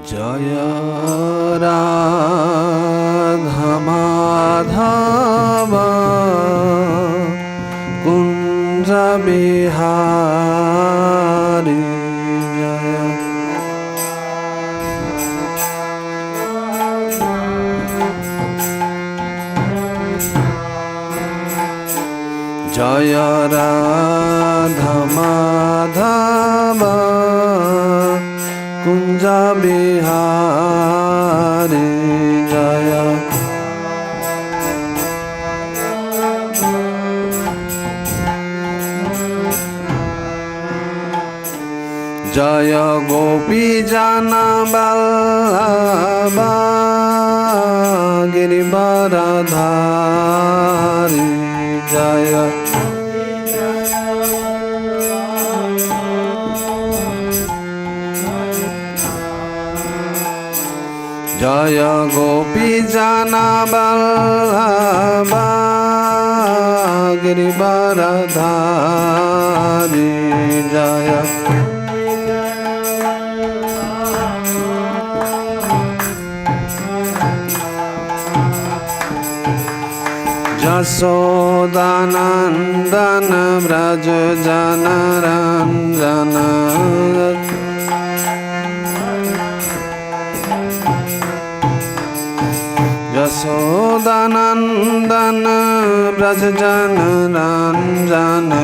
Jaya Radha Madhava Kunja Bihari Jaya Jaya Radha Madhava Kunja Bihari Jaya Jaya Gopi Jana Vallabha Girivaradhari Jaya Jaya Gopi Jana Vallabha Girivaradhari Jaya Jasodanandana Vraja Jana Ranjana Jasodanandana Vraja Jana Ranjana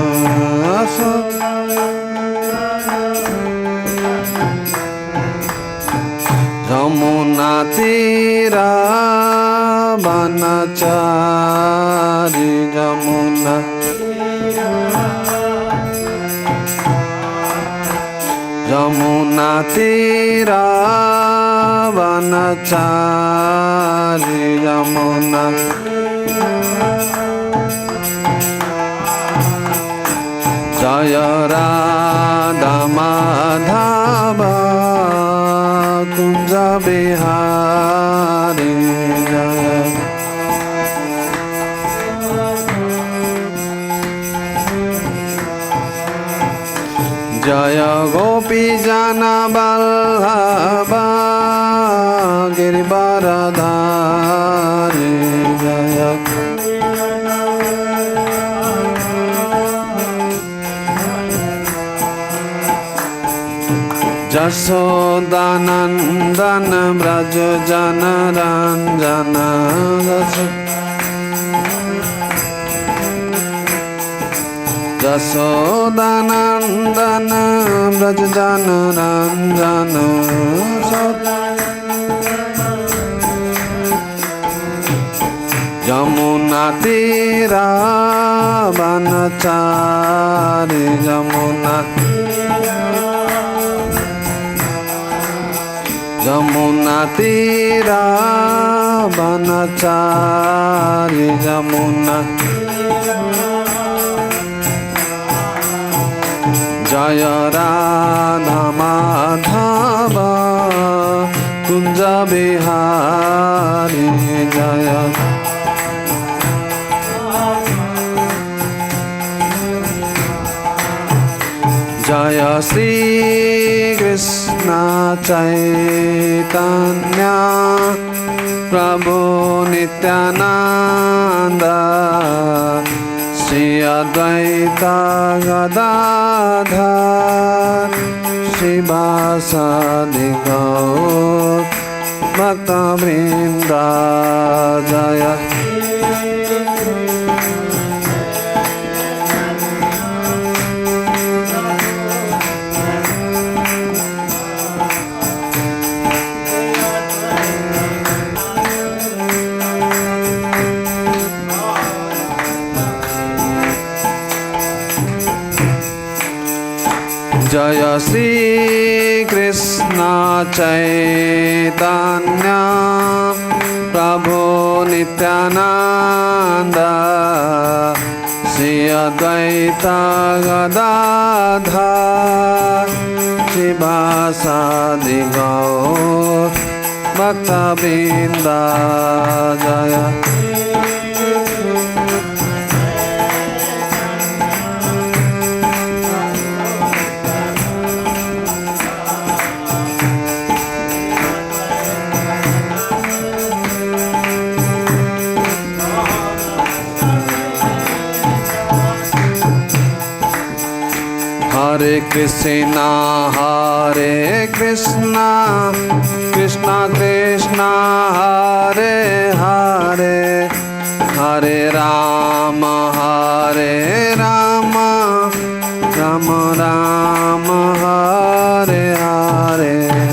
Jamuna Tira Vanachari Jamuna Jamuna Tira Vanachari Jamuna Jaya Radha Madhava Kunja Bihari Jaya Jaya Gopi Jana Vallabha Girivaradhari Jaya Jasodanandana Vraja Jana Ranjana Jasodanandana Vraja Jana Ranjana Jamuna Tira Vanachari Jamuna Jamuna Tira Vanachari Jamuna Jaya Radha Madhava Kunja Bihari Jaya Jaya Sri Kṛṣṇa Chaitanya Prabhu Nityananda Shri Advaita Gadadhar Shri Vasadi Gaur Bhakta Vrinda Jaya Jaya Sri Kṛṣṇa Chaitanya Prabhu Nityananda Shri Advaita Gadadhar Shri Vasadi Gaur Bhakta Vrinda Jaya Hare Krishna, Krishna Krishna, Hare Hare, Hare Rama, Rama Rama, Hare Hare,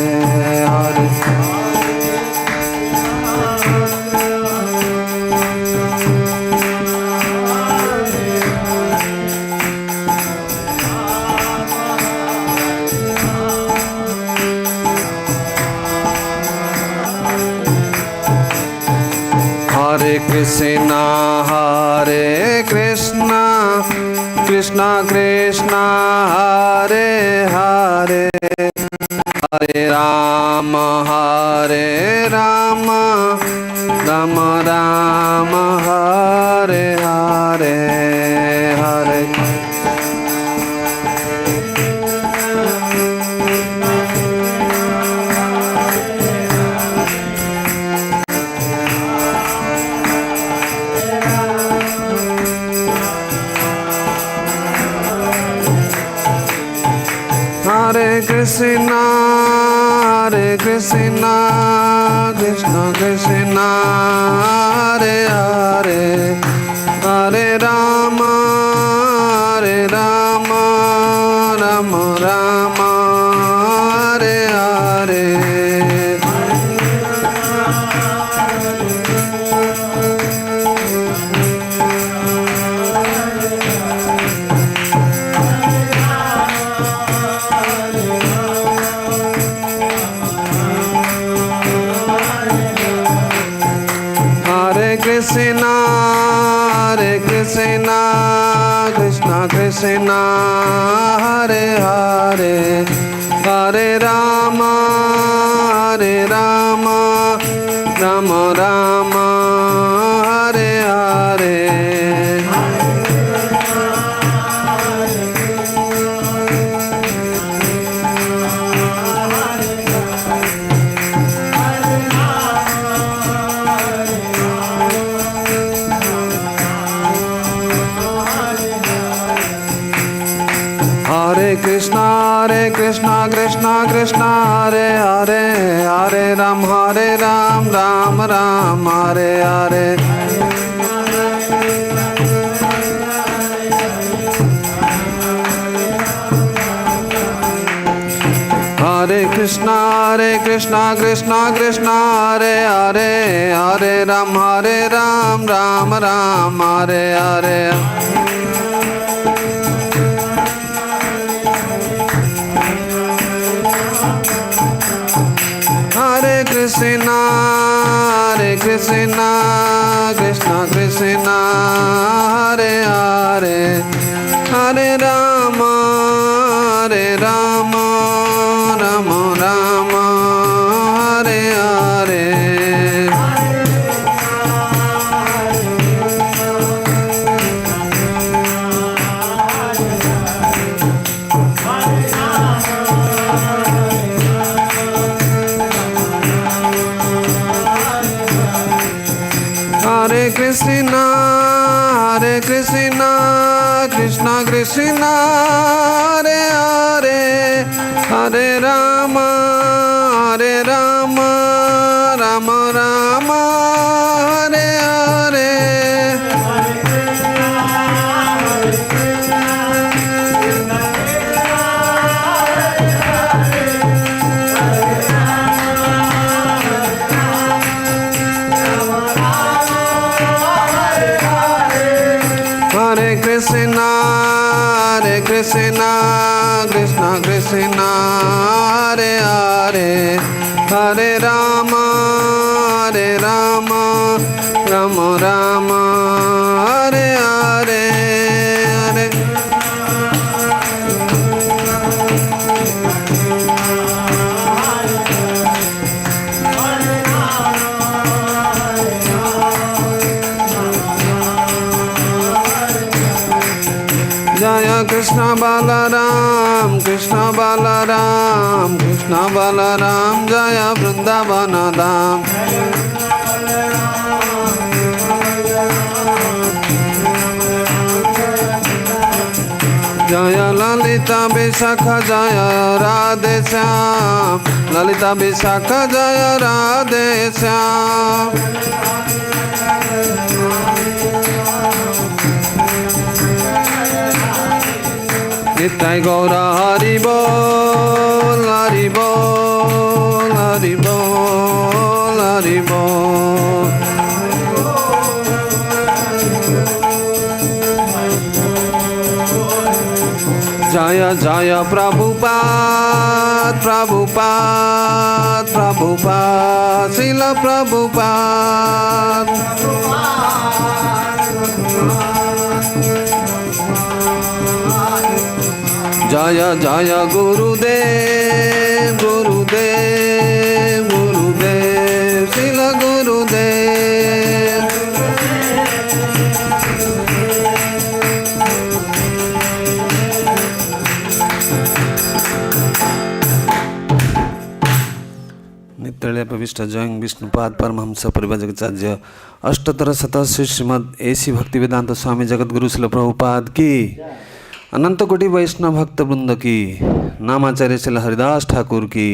Hare Krishna, Krishna Krishna, Hare Hare, Hare Rama, Rama Rama, Hare Hare, Hare Krishna, Krishna Krishna, Hare Hare, Hare Rama, Rama Rama, Hare Hare. Krishna, Krishna Krishna, Hare Hare, Hare Rama, Rama Rama, Hare Hare. Krishna, Krishna Krishna, Hare Hare, Hare Ram, Ram Ram, Hare Hare. Hare Krishna, Krishna Krishna, Hare Hare, Hare Ram, Ram Ram, Hare Hare. Hare Krishna, Krishna Krishna, Hare Hare, Hare Rama, Rama Rama, Hare Hare. Hare Krishna, Krishna Krishna, Hare Hare, Hare Rama, Rama Rama, Hare Hare. Krishna, Krishna Krishna, Hare Hare, Hare Rama, Rama Rama, Hare Hare, Hare. Jaya Krishna Balaram, Krishna Balaram, Krishna Balaram, Jaya Vrindavan Dham. जय ललिता विशाखा जय राधे श्याम, ललिता विशाखा जय राधे श्याम। नित्य गौर हरि बोल हरि बोल हरि बोल हरि बोल। जय जय प्रभुपाद प्रभुपाद प्रभुपाद श्रील प्रभुपाद। जय जय गुरुदेव गुरुदेव गुरुदेव श्रील गुरुदेव। नित्य प्रविष्ट जयं विष्णुपाद परमहंस परिव्राजकाचार्य अष्टोत्तर शतश्री श्रीमद् AC भक्तिवेदांत स्वामी जगद्गुरु श्रील प्रभुपाद की, अनंत कोटि वैष्णव भक्त वृंद की, नामाचार्य श्री हरिदास ठाकुर की।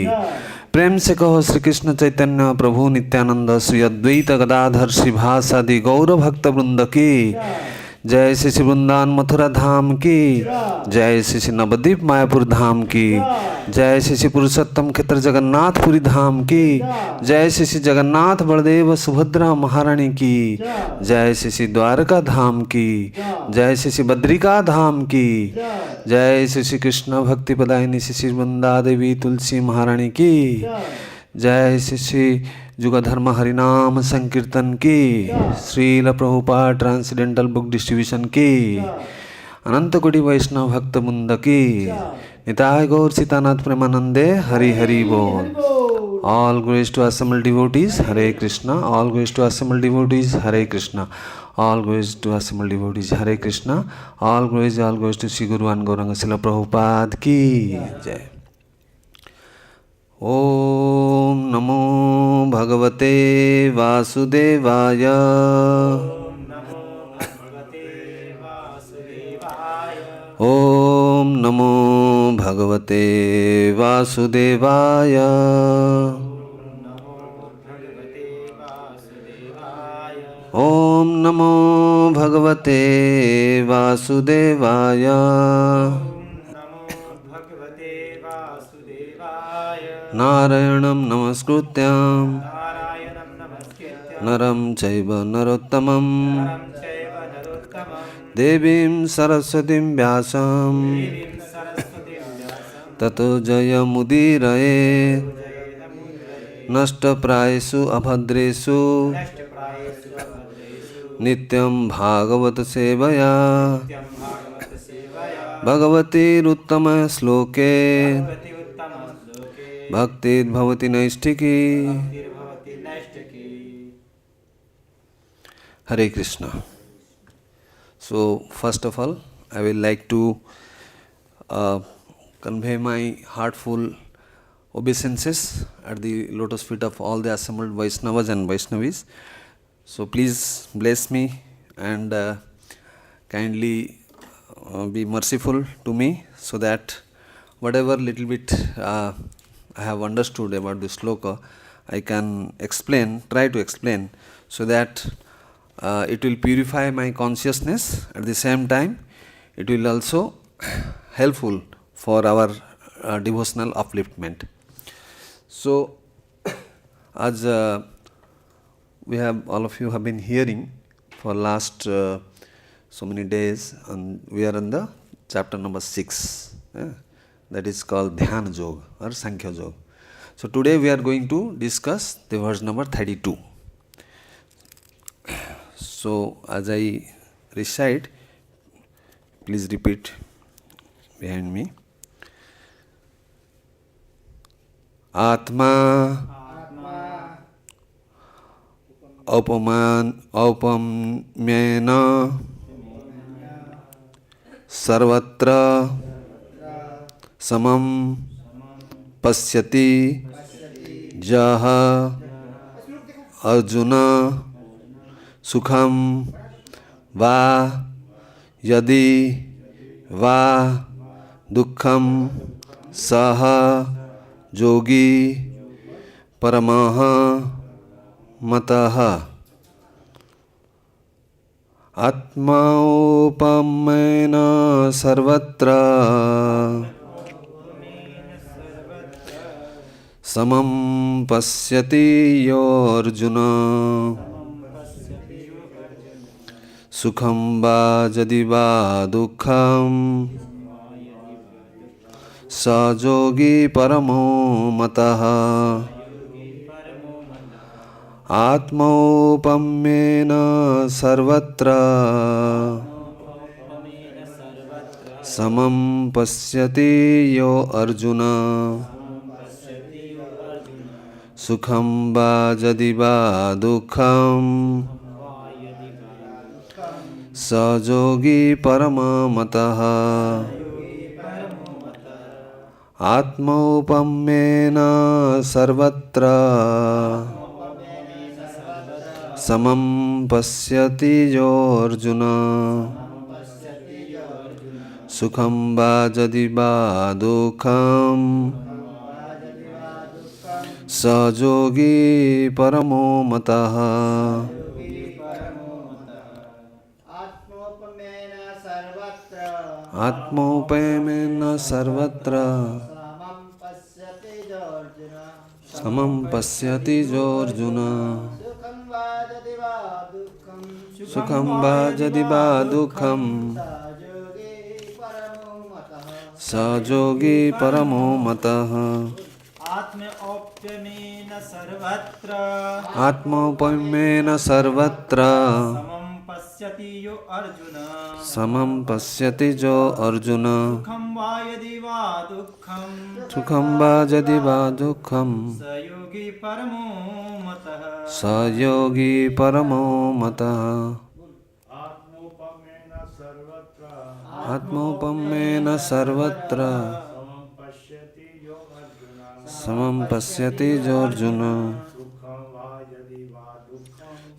प्रेम से कहो श्री कृष्ण चैतन्य प्रभु नित्यानंद श्री अद्वैत गदाधर श्री भासादि गौर भक्त वृंद की। जय श्री श्री वृंदावन मथुरा धाम की, जय श्री श्री नवद्वीप मायापुर धाम की, जय श्री श्री पुरुषोत्तम क्षेत्र जगन्नाथपुरी धाम की, जय श्री श्री जगन्नाथ बलदेव सुभद्रा महारानी की, जय श्री श्री द्वारका धाम की, जय श्री श्री बद्रिका धाम की, जय श्री श्री कृष्ण भक्ति प्रदायिनी श्री श्री वृंदा देवी तुलसी महारानी की, जय श्री श्री जुग धर्म हरिनाम संकीर्तन की, Srila Prabhupada transcendental book distribution की, अनंत कोटि वैष्णव भक्त वृंद की। निताय गौर सीतानाथ प्रेमानंदे हरि हरि बोल। All glories to assembled devotees, Hare Krishna. All glories to assembled devotees, Hare Krishna. All glories to assembled devotees, Hare Krishna. All glories to Sri Guru and Gauranga Srila Prabhupada की जय। ओम नमो भगवते वासुदेवाय। ओम नमो भगवते वासुदेवाय। ओम नमो भगवते वासुदेवाय। नारायणं नमस्कृत्यं नरं चैव नरोत्तमं देवीं सरस्वतीं व्यासं ततो जयमुदीरये। नष्टप्रायेषु अभद्रेषु नित्यं भागवत सेवया भगवतीरुत्तमश्लोके भक्तिर्भवति नैष्ठिकी। Hare Krishna. So first of all, I will like to convey my heartful obeisances at the lotus feet of all the assembled Vaishnavas and Vaishnavis. So please bless me and kindly be merciful to me, so that whatever little bit I have understood about the sloka, I can explain, try to explain, so that it will purify my consciousness. At the same time, it will also helpful for our devotional upliftment. So, as we have, all of you have been hearing for last so many days, and we are in the chapter number 6. That is called Dhyana Yoga or Sankhya Yoga. So today we are going to discuss the verse number 32. So as I recite, please repeat behind me. Ātma aupamyena sarvatra samam paśyati jaha Arjuna sukhaṁ va yadi va duḥkhaṁ saha yogī paramaḥ mataḥ ātmaupamyena sarvatra samam paśyati yo Arjuna sukham va yadi va duḥkhaṁ sa yogī paramo mataḥ ātmaupamyena sarvatra samam paśyati yo Arjuna sukham va yadi va duḥkhaṁ sa yogī paramo mataḥ ātmaupamyena sarvatra samam paśyati yo Arjuna sukham va yadi va duḥkhaṁ sa yogī paramo mataḥ ātmaupamyena sarvatra samam paśyati yo Arjuna sukham va yadi va duḥkhaṁ sa yogī paramo mataḥ ātmaupamyena sarvatra samam paśyati yo Arjuna sukham va yadi va duḥkhaṁ sa yogī paramo mataḥ ātmaupamyena sarvatra samam paśyati yo Arjuna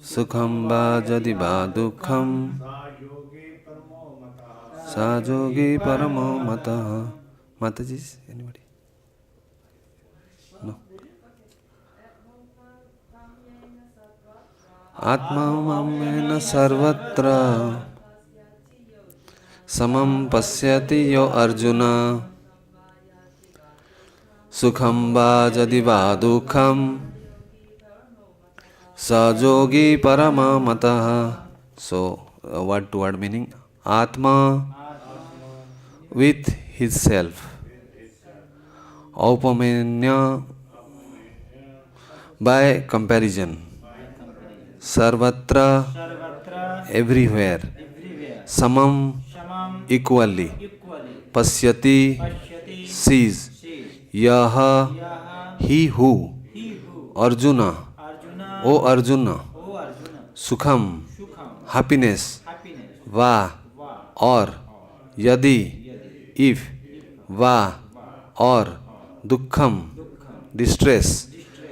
sukham va yadi va duḥkhaṁ sa yogī paramo mataḥ. Mataji, anybody? No. ātmaupamyena sarvatra samam paśyati yo Arjuna sukham va yadi va duḥkhaṁ sa yogī paramo mataḥ. So, word to word meaning, Atma with his self, aupamyena by comparison, sarvatra everywhere, samam equally, paśyati sees, yaha he who, Arjuna O Arjuna, sukham happiness, va or, yadi if, va or, duḥkhaṁ distress,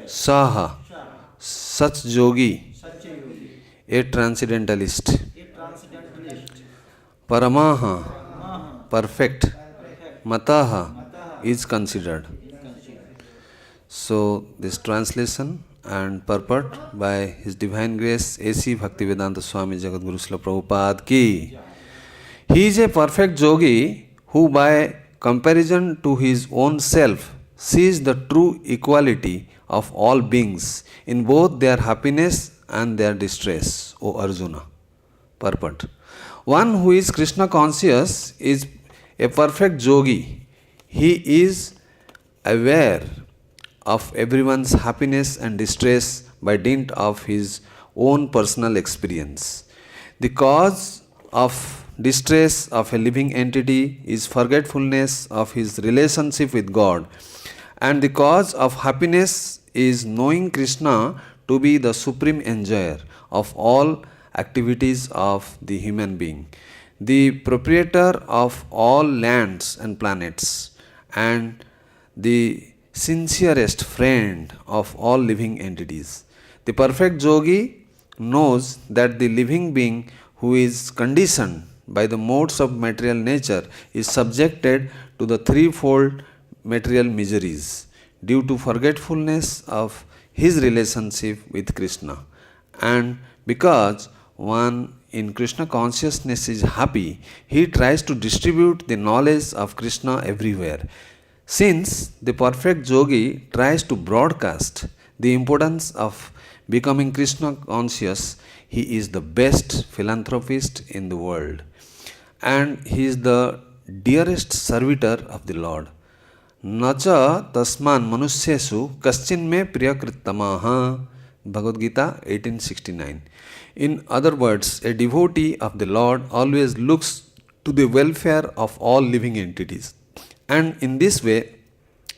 saha such yogī a transcendentalist, paramaḥ perfect, mataḥ is considered. So this translation and purport by His Divine Grace A.C. Bhaktivedanta Swami Jagadguru Srila Prabhupada ki. He is a perfect yogi who by comparison to his own self sees the true equality of all beings in both their happiness and their distress, O Arjuna. Purport. One who is Kṛṣṇa conscious is a perfect yogi. He is aware of everyone's happiness and distress by dint of his own personal experience. The cause of distress of a living entity is forgetfulness of his relationship with God, and the cause of happiness is knowing Kṛṣṇa to be the supreme enjoyer of all activities of the human being, the proprietor of all lands and planets, and the sincerest friend of all living entities. The perfect yogi knows that the living being who is conditioned by the modes of material nature is subjected to the threefold material miseries due to forgetfulness of his relationship with Kṛṣṇa. And because one in Kṛṣṇa consciousness is happy, he tries to distribute the knowledge of Kṛṣṇa everywhere. Since the perfect yogi tries to broadcast the importance of becoming Kṛṣṇa conscious, he is the best philanthropist in the world. And he is the dearest servitor of the Lord. Nacha tasman manusyeshu kaschin me priya-kṛttamaḥ. Bhagavad Gita 1869. In other words, a devotee of the Lord always looks to the welfare of all living entities. And in this way,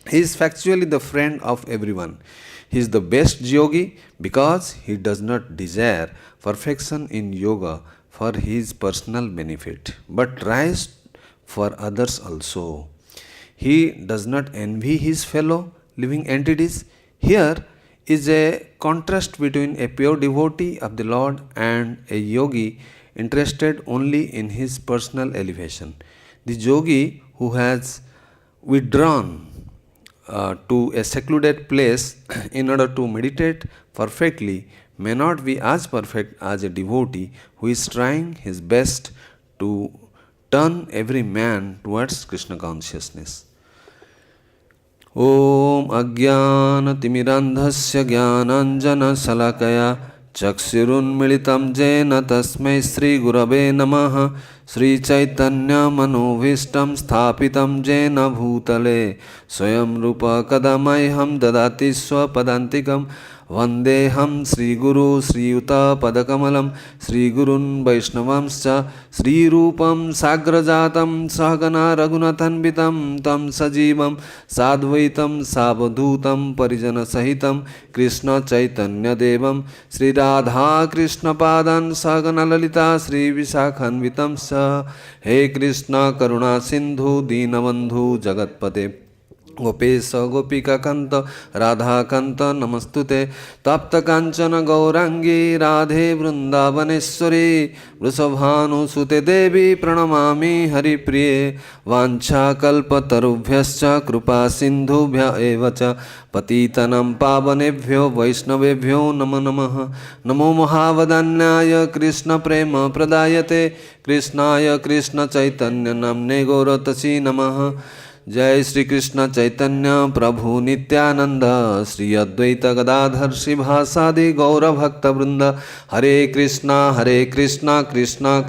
he is factually the friend of everyone. He is the best yogi because he does not desire perfection in yoga for his personal benefit, but tries for others also. He does not envy his fellow living entities. Here is a contrast between a pure devotee of the Lord and a yogi interested only in his personal elevation. The yogi who has withdrawn to a secluded place in order to meditate perfectly may not be as perfect as a devotee who is trying his best to turn every man towards Kṛṣṇa consciousness. Om Ajnana-timirandhasya Jnananjana-salakaya Chakshirunmilitam Jena Tasmai Sri Gurave Namaha Sri Chaitanya Manovishtam Sthapitam Jena Bhutale Swayam Rupa Kadamaiham Dadati Swapadantikam Vandeham Sri Guru Sri Yuta Padakamalam Sri Gurun Vaishnavamscha Sri Rupam Sagrajatam Sahagana Raghunathanvitam Tam Sajivam Sadvaitam Savadhutam Parijana Sahitam Kṛṣṇa Chaitanya Devam Sri Radha Kṛṣṇa Padan Sahagana Lalita Sri Visakhanvitam Sa He Kṛṣṇa Karuna Sindhu Dinabandhu Jagatpate Gopesh गोपिका कंत राधा कंत नमस्तुते तप्त कांचन गौरांगी राधे वृंदावनेश्वरी वृषभानुसुते देवी प्रणमामि हरिप्रिये वाञ्छाकल्पतरुभ्यश्च कृपा सिन्धुभ्य एव च पतितनं पावनेभ्यो वैष्णवेभ्यो नमो नमः नमो महावदान्याय कृष्ण प्रेम प्रदायते कृष्णाय कृष्ण चैतन्य नाम्ने गौरतसी नमः जय श्री कृष्ण चैतन्य प्रभु नित्यानंद श्री अद्वैत गदाधर श्रीवासादि गौर भक्त वृंद हरे कृष्णा कृष्णा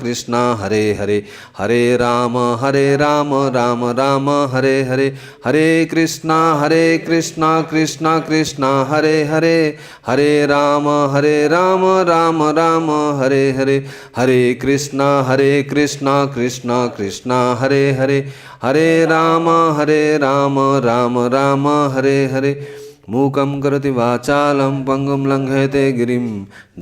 कृष्णा हरे हरे हरे राम राम राम हरे हरे हरे कृष्णा कृष्णा कृष्णा हरे हरे हरे राम राम राम हरे हरे हरे कृष्णा कृष्णा कृष्णा हरे हरे हरे राम राम हरे हरे मूकं करोति वाचालं पंगुं लंघयते गिरिं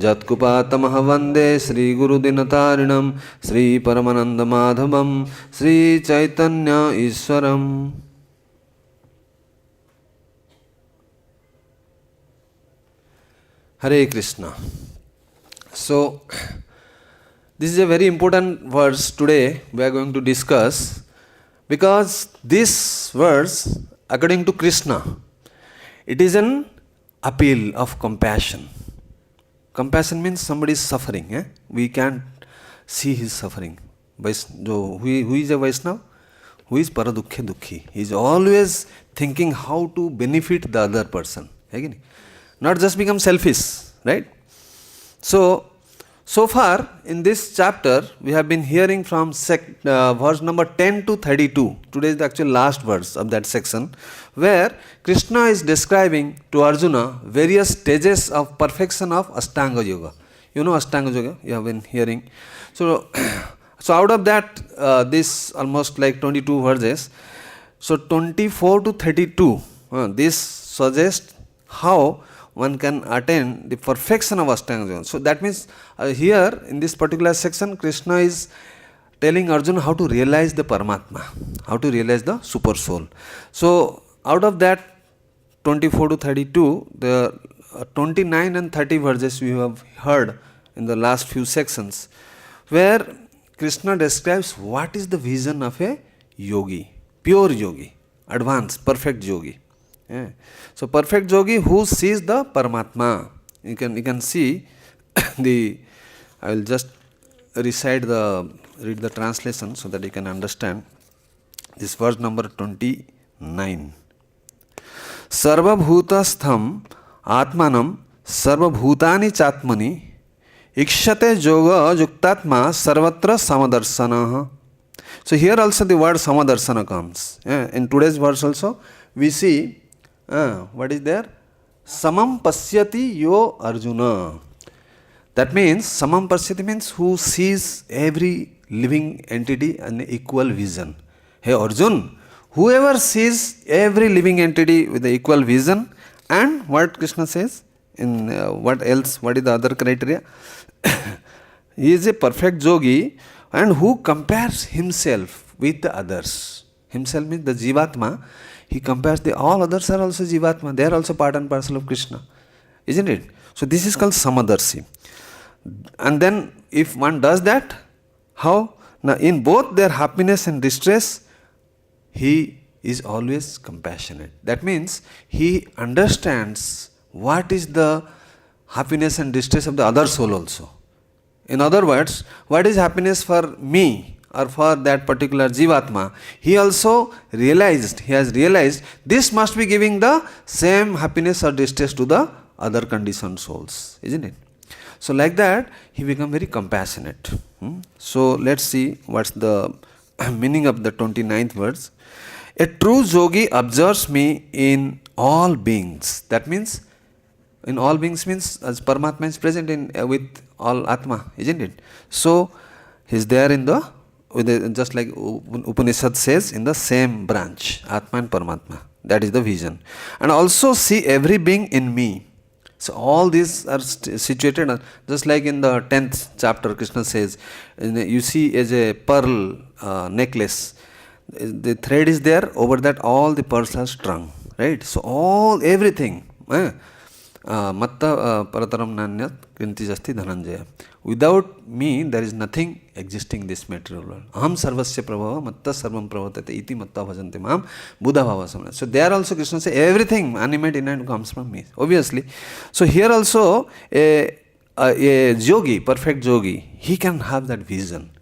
जत्कृपातमः वन्दे श्रीगुरुदिनतारिणं श्रीपरमानन्दमाधवं Sri Chaitanya ईश्वरम्। Hare Krishna. So, this is a very important verse today we are going to discuss. Because this verse, according to Kṛṣṇa, it is an appeal of compassion. Compassion means somebody is suffering. We can't see his suffering. Who is a Vaishnava? Who is paradukkhe dukkhi. He is always thinking how to benefit the other person. Not just become selfish, right? So far in this chapter we have been hearing from verse number 10 to 32. Today is the actual last verse of that section, where Kṛṣṇa is describing to Arjuna various stages of perfection of Ashtanga Yoga. You know Ashtanga Yoga, you have been hearing. So out of that, this almost like 22 verses, so 24 to 32, this suggests how one can attain the perfection of Ashtanga Yoga. So that means here in this particular section, Kṛṣṇa is telling Arjuna how to realize the Paramatma, how to realize the super soul. So out of that 24 to 32, the 29 and 30 verses we have heard in the last few sections, where Kṛṣṇa describes what is the vision of a yogi, pure yogi, advanced, perfect yogi. Yeah. So perfect yogi who sees the paramatma. You can see the. I will just read the translation so that you can understand. This verse number 29. Sarvabhutastham atmanam sarvabhutani chatmani ikshate yoga yuktatma sarvatra samadarsanah. So here also the word samadarshana comes. In today's verse also we see what is there? Samam paśyati yo Arjuna. That means samam paśyati means who sees every living entity in equal vision. Hey Arjun, whoever sees every living entity with the equal vision, and what Kṛṣṇa says in what else? What is the other criteria? He is a perfect yogi and who compares himself with the others. Himself means the jivatma. He compares all others are also jivatma. They are also part and parcel of Kṛṣṇa, isn't it? So this is called samadarshi. And then if one does that, how? Now in both their happiness and distress, he is always compassionate. That means he understands what is the happiness and distress of the other soul also. In other words, what is happiness for me or for that particular jivatma, he has realized this must be giving the same happiness or distress to the other conditioned souls, isn't it? So like that, he becomes very compassionate. So let's see what's the meaning of the 29th verse. A true yogi observes me in all beings. That means, in all beings means as Paramatma is present in with all Atma, isn't it? So he is there just like Upanishad says, in the same branch, Atma and Paramatma. That is the vision. And also see every being in me. So all these are situated just like in the 10th chapter. Kṛṣṇa says, you see as a pearl necklace, the thread is there, over that all the pearls are strung, right? So everything matta parataram nanyat krinti dhananjaya. Without me there is nothing existing in this material world. Aham sarvasya prabhava matta sarvam prabhatate iti matta bhajante maam buddha bhava samana. So there also Kṛṣṇa says everything animate inanimate comes from me, obviously. So here also a yogi, perfect yogi, he can have that vision.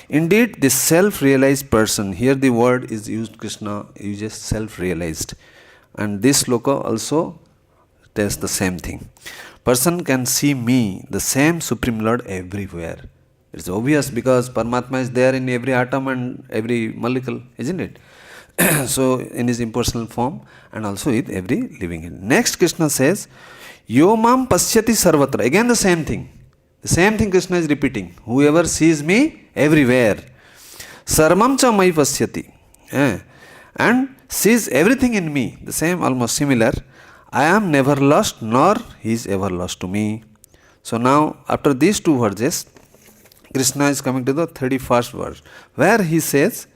Indeed, the self-realized person, here the word is used, Kṛṣṇa uses self-realized, and this sloka also tells the same thing. Person can see me, the same Supreme Lord, everywhere. It's obvious because Paramatma is there in every atom and every molecule, isn't it? So in his impersonal form and also with every living entity. Next Kṛṣṇa says, Yo mam paśyati sarvatra. Again the same thing. The same thing Kṛṣṇa is repeating. Whoever sees me everywhere. Sarvamcha mai paśyati. And sees everything in me. The same, almost similar. I am never lost, nor he is ever lost to me. So now, after these two verses, Kṛṣṇa is coming to the 31st verse, where he says,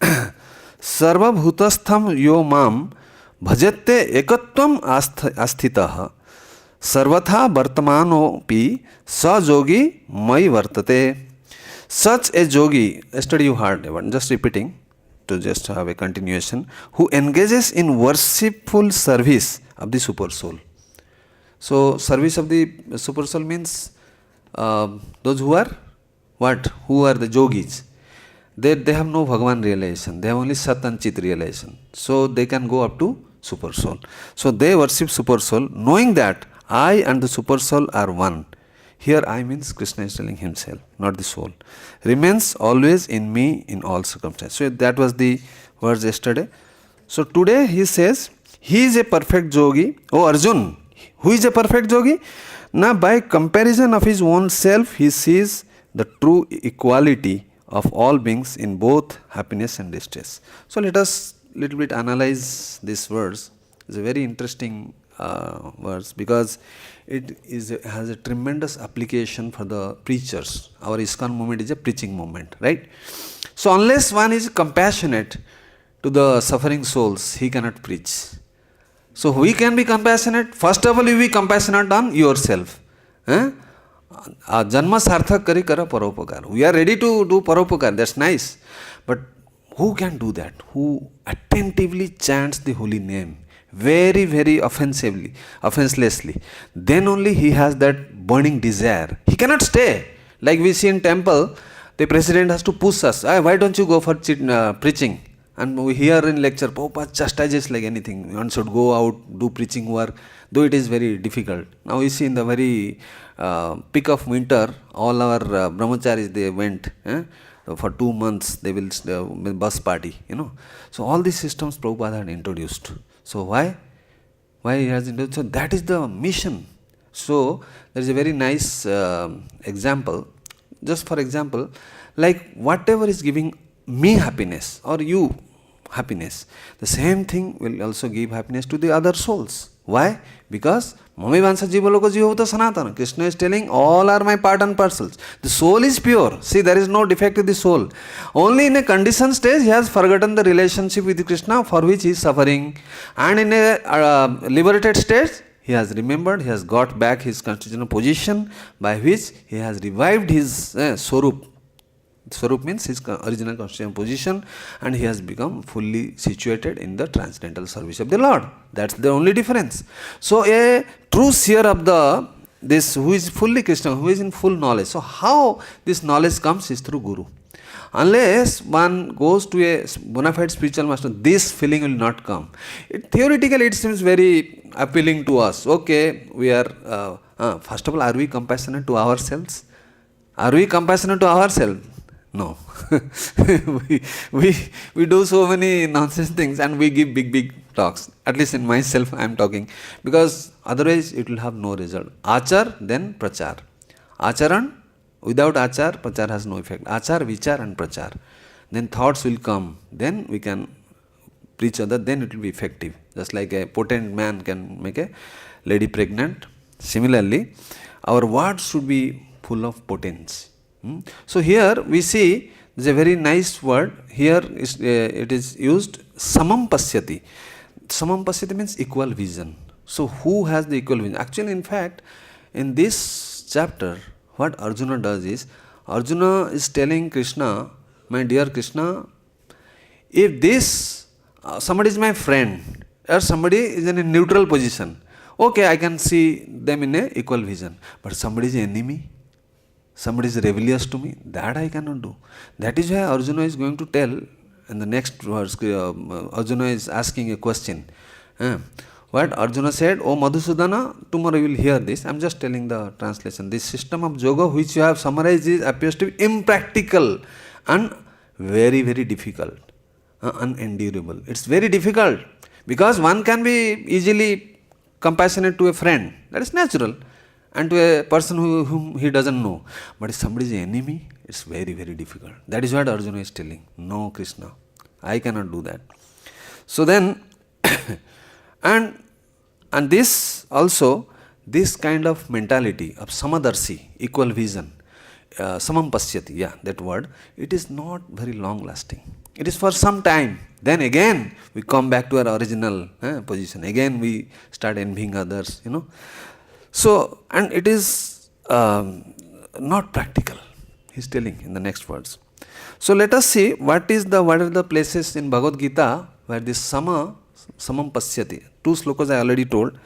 Sarva bhutastham yo mam bhajate ekatvam asthitah sarvatha vartamanopi sa yogi mai vartate. Such a yogi, yesterday you heard, just repeating to just have a continuation, who engages in worshipful service of the super soul. So service of the super soul means those who are what? Who are the yogis? They have no Bhagavan realization. They have only Sat and Chit realization. So they can go up to super soul. So they worship super soul, knowing that I and the super soul are one. Here I means Kṛṣṇa is telling himself, not the soul. Remains always in me in all circumstances. So that was the words yesterday. So today he says, he is a perfect yogi. Oh Arjun, who is a perfect yogi? Now by comparison of his own self, he sees the true equality of all beings in both happiness and distress. So let us little bit analyze this verse. It's a very interesting verse because it has a tremendous application for the preachers. Our ISKCON movement is a preaching movement, right? So unless one is compassionate to the suffering souls, he cannot preach. So we can be compassionate. First of all, you be compassionate on yourself. Janma sarthak kari kara paropakar. We are ready to do paropakar, that's nice. But who can do that? Who attentively chants the holy name very, very offenselessly. Then only he has that burning desire. He cannot stay. Like we see in temple, the president has to push us. Why don't you go for preaching? And we hear in lecture, Prabhupada chastises like anything. One should go out, do preaching work, though it is very difficult. Now we see in the very peak of winter, all our brahmacharis, they went. For 2 months, they will bus party, So all these systems Prabhupada had introduced. So why? Why he has introduced? So that is the mission. So there is a very nice example. Just for example, like whatever is giving me happiness or you happiness, the same thing will also give happiness to the other souls. Why? Because Mami Vansa Jivaloko Jivota Sanatana. Kṛṣṇa is telling all are my part and parcels. The soul is pure. See, there is no defect with the soul. Only in a conditioned stage he has forgotten the relationship with Kṛṣṇa for which he is suffering. And in a liberated state, he has remembered, he has got back his constitutional position by which he has revived his Swarup. Swarup means his original constitutional position, and he has become fully situated in the transcendental service of the Lord. That's the only difference. So a true seer of this who is fully Kṛṣṇa, who is in full knowledge. So how this knowledge comes is through Guru. Unless one goes to a bona fide spiritual master, this feeling will not come. Theoretically, it seems very appealing to us. Okay, we are, first of all, are we compassionate to ourselves? Are we compassionate to ourselves? No. we do so many nonsense things and we give big talks. At least in myself I am talking. Because otherwise it will have no result. Achar, then prachar. Acharan, without achar, prachar has no effect. Achar, vichar and prachar. Then thoughts will come. Then we can preach other, then it will be effective. Just like a potent man can make a lady pregnant. Similarly, our words should be full of potency. So here we see there is a very nice word. Here it is used samam paśyati. Samam paśyati means equal vision. So who has the equal vision? Actually, in fact, in this chapter, what Arjuna does is, Arjuna is telling Kṛṣṇa, my dear Kṛṣṇa, if this somebody is my friend or somebody is in a neutral position, okay, I can see them in a equal vision. But somebody is an enemy, somebody is rebellious to me, that I cannot do. That is why Arjuna is going to tell in the next verse. Arjuna is asking a question. What Arjuna said, O Madhusudana, tomorrow you will hear this. I am just telling the translation. This system of yoga which you have summarized appears to be impractical and very, very difficult, unendurable. It's very difficult because one can be easily compassionate to a friend. That is natural. And to a person whom he doesn't know. But if somebody is an enemy, it's very, very difficult. That is what Arjuna is telling. No, Kṛṣṇa, I cannot do that. So then, and this also, this kind of mentality of samadarshi, equal vision, samam paśyati, that word, it is not very long lasting. It is for some time. Then again, we come back to our original position. Again, we start envying others, So, and it is not practical, he is telling in the next words. So, let us see what are the places in Bhagavad Gita where this samam paśyati, 2 slokas I already told.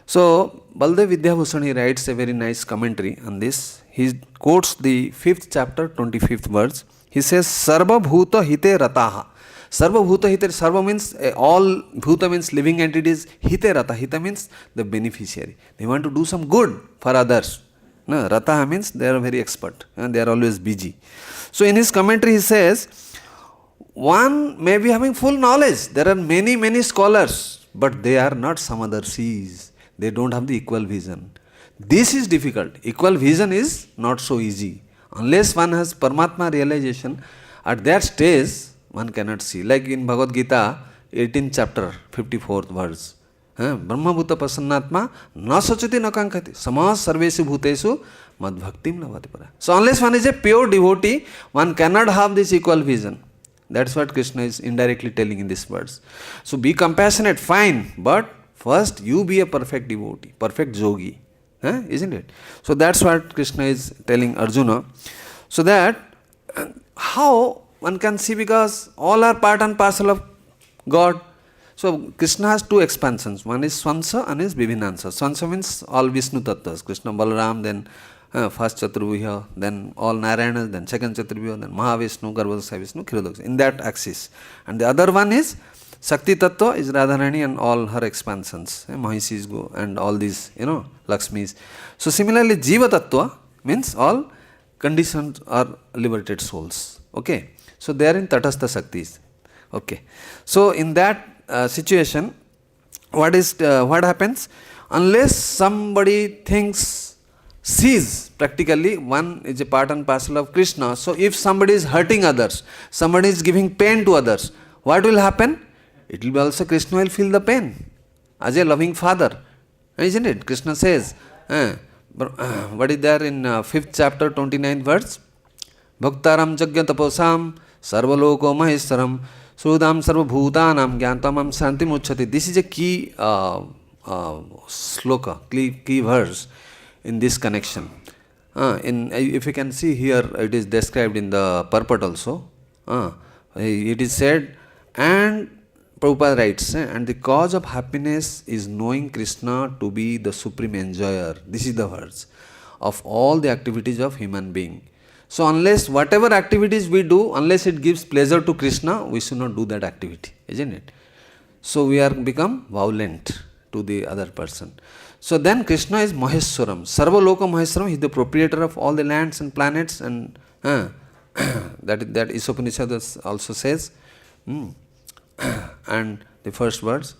So, Baldev Vidyabhushan, he writes a very nice commentary on this. He quotes the 5th chapter, 25th verse. He says, Sarva bhuta hite rataha. Sarva bhuta hite, sarva means all, bhuta means living entities, hite rata, hita means the beneficiary. They want to do some good for others. No, rataha means they are very expert and they are always busy. So in his commentary he says, one may be having full knowledge. There are many scholars, but they are not samadarshis. They don't have the equal vision. This is difficult. Equal vision is not so easy. Unless one has Paramatma realization, at that stage, one cannot see. Like in Bhagavad Gita, 18th chapter, 54th verse. Brahma bhuta prasannatma na sachati na kankati samas sarvesu bhutesu madbhaktim lavati para. So unless one is a pure devotee, one cannot have this equal vision. That's what Kṛṣṇa is indirectly telling in this verse. So be compassionate, fine, but first you be a perfect devotee, perfect yogī. Isn't it? So that's what Kṛṣṇa is telling Arjuna. So that how one can see, because all are part and parcel of God. So Kṛṣṇa has two expansions. One is Swansa and is Bibhinansa. Swansa means all Vishnu Tattvas. Kṛṣṇa, Balaram, then first Chaturvihya, then all Narayanas, then second Chaturvihya, then Mahavishnu, Garbhadasya Vishnu, Kshirodakṣa, in that axis. And the other one is Shakti Tattva, is Radharani and all her expansions. Mahishis go and all these, Lakshmis. So similarly, Jiva Tattva means all conditioned or liberated souls. Okay. So they are in Tatastha Shaktis. Okay. So in that situation, what happens? Unless somebody sees practically, one is a part and parcel of Kṛṣṇa. So if somebody is hurting others, somebody is giving pain to others, what will happen? It will be also Kṛṣṇa will feel the pain as a loving father, isn't it? Kṛṣṇa says, what is there in 5th chapter 29th verse? Bhaktaram jagya taposam sarvaloko maheswaram sudam sarvabhutanam gyantamam santi mucchati. This is a key sloka, key verse in this connection. If you can see here, it is described in the purport also. It is said, and Prabhupada writes, and the cause of happiness is knowing Kṛṣṇa to be the supreme enjoyer. This is the words of all the activities of human being. So unless whatever activities we do, unless it gives pleasure to Kṛṣṇa, we should not do that activity, isn't it? So we are become violent to the other person. So then Kṛṣṇa is Maheswaram. Sarva Loka Maheswaram, he is the proprietor of all the lands and planets, and that Upanishad also says. And the first words.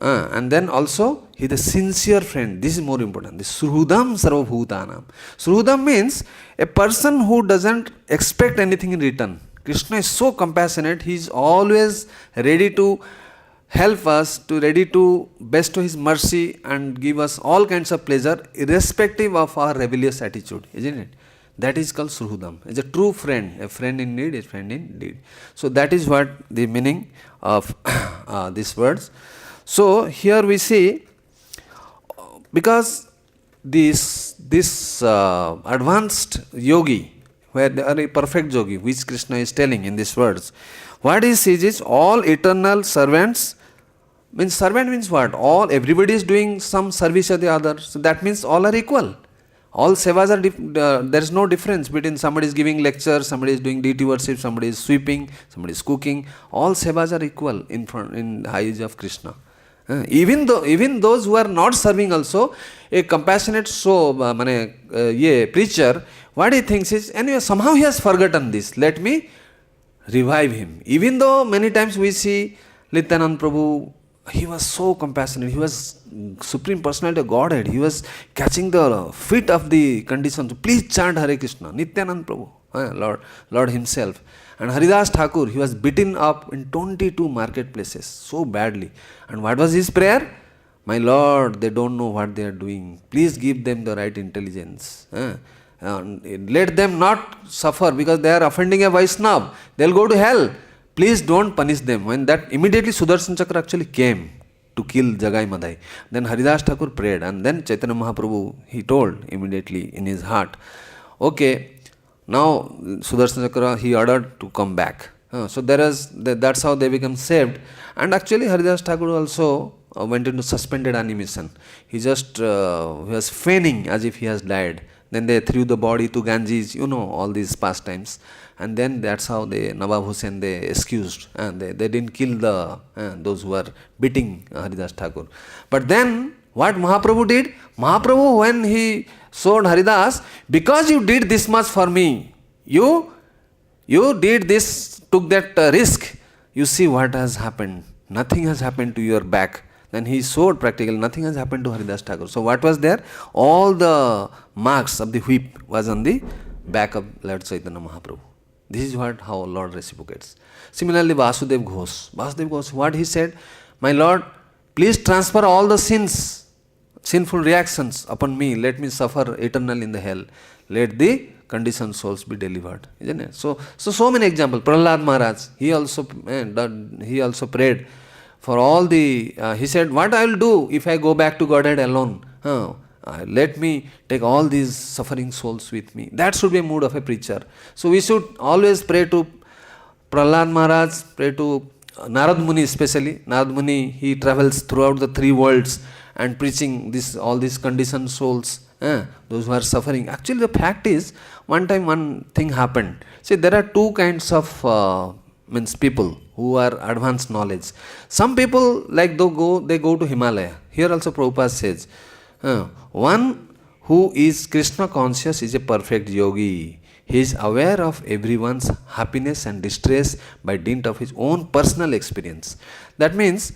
And then also, he is the sincere friend. This is more important. The Suhudam Sarvabhutanam. Suhudam means a person who doesn't expect anything in return. Kṛṣṇa is so compassionate, he is always ready to help us, ready to bestow his mercy and give us all kinds of pleasure, irrespective of our rebellious attitude, isn't it? That is called Suhudam. It's a true friend, a friend in need, a friend in deed. So that is what the meaning of these words. So here we see, because this advanced yogi, where they are a perfect yogi, which Kṛṣṇa is telling in these words, what he sees is all eternal servants. Means servant means what? Everybody is doing some service or the other. So that means all are equal. All sevas are there is no difference between somebody is giving lecture, somebody is doing deity worship, somebody is sweeping, somebody is cooking. All sevas are equal in the eyes of Kṛṣṇa. Even those who are not serving also, a compassionate preacher, what he thinks is, anyway, somehow he has forgotten this. Let me revive him. Even though many times we see Nityananda Prabhu, he was so compassionate, he was Supreme Personality of Godhead, he was catching the feet of the conditions. Please chant Hare Krishna. Nityananda Prabhu, Lord himself. And Haridas Thakur, he was beaten up in 22 marketplaces so badly. And what was his prayer? My Lord, they don't know what they are doing. Please give them the right intelligence. Let them not suffer because they are offending a Vaishnava. They will go to hell. Please don't punish them. When that, immediately Sudarshan Chakra actually came to kill Jagai Madhai. Then Haridas Thakur prayed, and then Chaitanya Mahaprabhu, he told immediately in his heart, okay, now Sudarshan Chakra, he ordered to come back. So that's how they become saved. And actually Haridas Thakur also went into suspended animation. He was feigning as if he has died. Then they threw the body to Ganges, all these pastimes. And then that's how Nawab Hussain, they excused. And they didn't kill those who were beating Haridas Thakur. But then what Mahaprabhu did? Mahaprabhu, when he showed Haridas, because you did this much for me, you did this, took that risk, you see what has happened. Nothing has happened to your back. Then he showed practically nothing has happened to Haridas Thakur. So what was there? All the marks of the whip was on the back of Lord Chaitanya Mahaprabhu. This is how Lord reciprocates. Similarly, Vasudev Ghosh, what he said? My Lord, please transfer all the sinful reactions upon me. Let me suffer eternally in the hell. Let the conditioned souls be delivered. Isn't it? So many examples. Prahlad Maharaj, he also prayed for all the, he said, what I will do if I go back to Godhead alone? Let me take all these suffering souls with me. That should be a mood of a preacher. So we should always pray to Prahlad Maharaj, pray to Narad Muni especially. Narad Muni, he travels throughout the three worlds and preaching all these conditioned souls, those who are suffering. Actually, the fact is, one time one thing happened. See, there are two kinds of people who are advanced knowledge. Some people, like they go to Himalaya. Here also Prabhupada says, one who is Kṛṣṇa conscious is a perfect yogi. He is aware of everyone's happiness and distress by dint of his own personal experience. That means,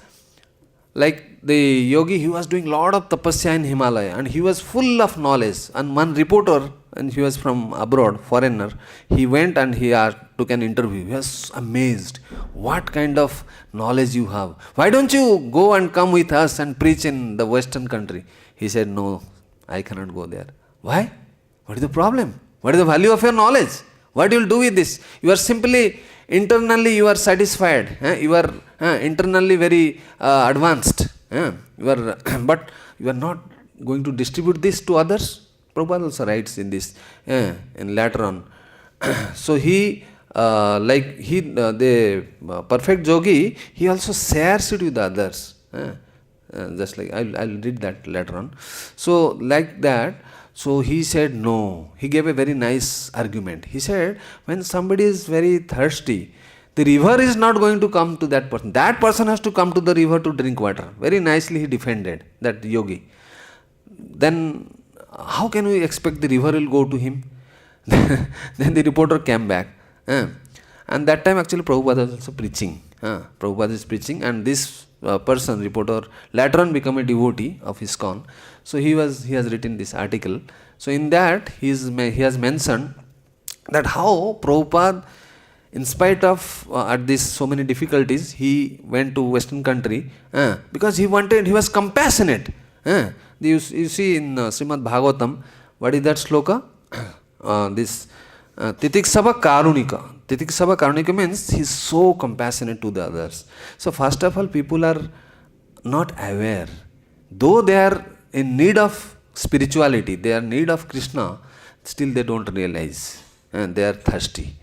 like the yogi, he was doing lot of tapasya in Himalaya and he was full of knowledge. And one reporter, and he was from abroad, foreigner, he went and he took an interview. He was amazed. What kind of knowledge you have? Why don't you go and come with us and preach in the Western country? He said, no, I cannot go there. Why? What is the problem? What is the value of your knowledge? What you will do with this? You are simply, internally you are satisfied. You are internally very advanced. But you are not going to distribute this to others. Prabhupada also writes in this, in later on. So the perfect yogi, he also shares it with others. Just like, I'll read that later on. So like that, so he said no. He gave a very nice argument. He said, when somebody is very thirsty, the river is not going to come to that person. That person has to come to the river to drink water. Very nicely he defended, that yogi. Then how can we expect the river will go to him? Then the reporter came back. And that time actually Prabhupada was also preaching. Prabhupada is preaching, and this person, reporter, later on become a devotee of ISKCON. So he has written this article. So in that he has mentioned that how Prabhupada, in spite of at this so many difficulties, he went to Western country because he was compassionate. You see in Srimad Bhagavatam, what is that sloka? This Titiksava Karunika. Titiksava Karunika means he is so compassionate to the others. So first of all, people are not aware. Though they are in need of spirituality, they are in need of Kṛṣṇa, still they don't realize. They are thirsty.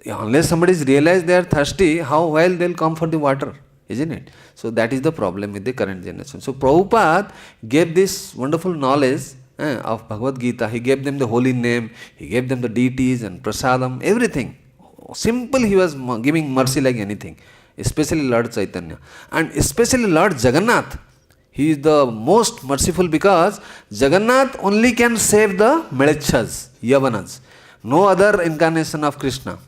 Unless somebody is realized they are thirsty, while they will come for the water? Isn't it? So that is the problem with the current generation. So Prabhupada gave this wonderful knowledge of Bhagavad Gita. He gave them the holy name, he gave them the deities and prasadam, everything. Simple, he was giving mercy like anything. Especially Lord Chaitanya. And especially Lord Jagannath. He is the most merciful because Jagannath only can save the Mlechchas, Yavanas. No other incarnation of Kṛṣṇa.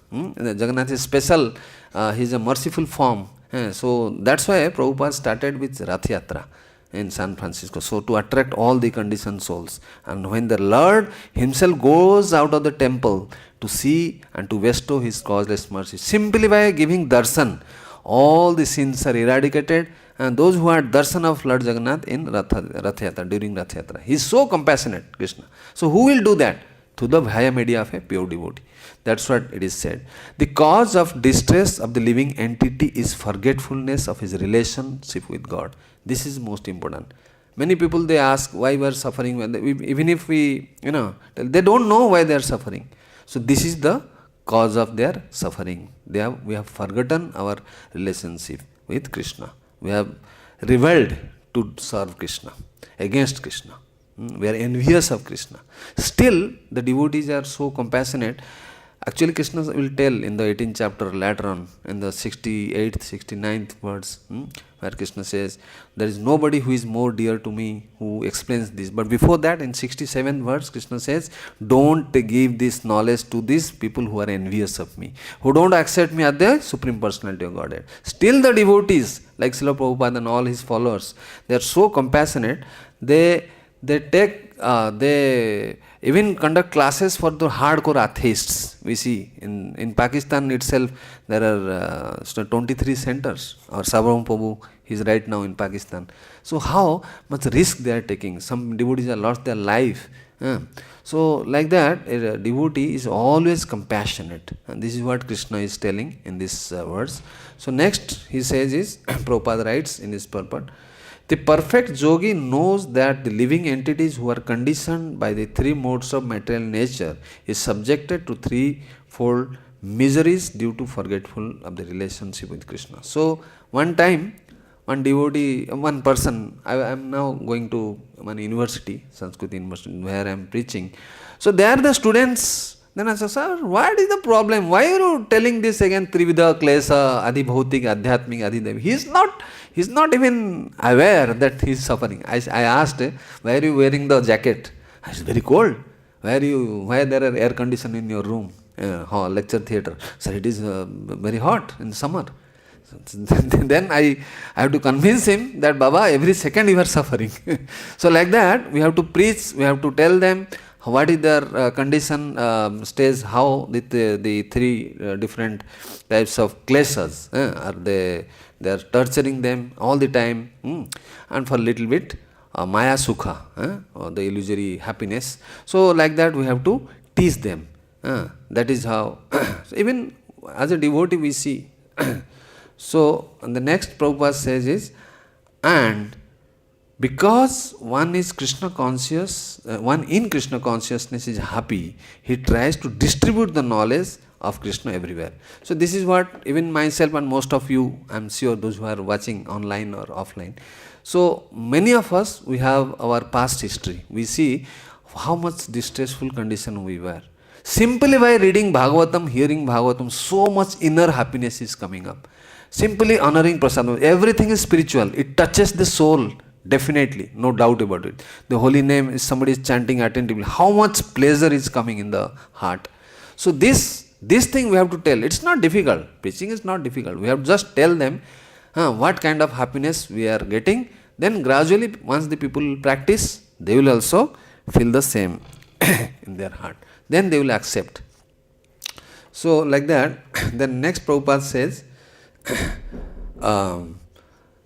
Jagannath is special. He is a merciful form. So that's why Prabhupada started with Rath Yatra in San Francisco. So to attract all the conditioned souls. And when the Lord himself goes out of the temple to see and to bestow his causeless mercy, simply by giving darshan, all the sins are eradicated. And those who had darshan of Lord Jagannath in Rath Yatra, during Rath Yatra. He is so compassionate, Kṛṣṇa. So who will do that? Through the via media of a pure devotee. That's what it is said. The cause of distress of the living entity is forgetfulness of his relationship with God. This is most important. Many people, they ask why we are suffering. Even if we, they don't know why they are suffering. So this is the cause of their suffering. We have forgotten our relationship with Kṛṣṇa. We have rebelled to serve Kṛṣṇa, against Kṛṣṇa. We are envious of Kṛṣṇa. Still, the devotees are so compassionate. Actually, Kṛṣṇa will tell in the 18th chapter later on, in the 68th, 69th words, where Kṛṣṇa says, there is nobody who is more dear to me, who explains this. But before that, in 67th verse, Kṛṣṇa says, don't give this knowledge to these people who are envious of me, who don't accept me as the Supreme Personality of Godhead. Still the devotees, like Srila Prabhupada and all his followers, they are so compassionate, they even conduct classes for the hardcore atheists. We see in Pakistan itself, there are 23 centers. Our Sarvatra Prabhu, he is right now in Pakistan. So how much risk they are taking? Some devotees have lost their life. So like that, a devotee is always compassionate. And this is what Kṛṣṇa is telling in this verse. So next he says is, Prabhupada writes in his purport, The perfect yogi knows that the living entities who are conditioned by the three modes of material nature is subjected to threefold miseries due to forgetful of the relationship with Krishna. So one time, one devotee, one person, I am now going to one university, Sanskrit university, where I am preaching. So there the students, then I said, sir, what is the problem? Why are you telling this again? Trividha, Klesa, Adi Bhautik, Adhyatmik, Adi Devi. He is not even aware that he is suffering. I asked, why are you wearing the jacket? It's very cold. Why there are air conditioning in your room, lecture theatre? Sir, it is very hot in summer. Then I have to convince him that Baba, every second you are suffering. So like that, we have to preach, we have to tell them what is their condition stage, how the three different types of kleshas are they are torturing them all the time, and for a little bit maya sukha, or the illusory happiness. So like that we have to teach them. That is how even as a devotee we see. So the next Prabhupada says is, and because one is Krishna conscious, one in Krishna consciousness is happy, he tries to distribute the knowledge of Krishna everywhere. So this is what even myself and most of you, I am sure those who are watching online or offline. So many of us, we have our past history. We see how much distressful condition we were. Simply by reading Bhagavatam, hearing Bhagavatam, so much inner happiness is coming up. Simply honoring prasadam, everything is spiritual. It touches the soul, definitely, no doubt about it. The holy name is somebody is chanting attentively. How much pleasure is coming in the heart. So this thing we have to tell. It's not difficult. Preaching is not difficult. We have to just tell them what kind of happiness we are getting. Then gradually, once the people practice, they will also feel the same in their heart. Then they will accept. So like that, then next Prabhupada says,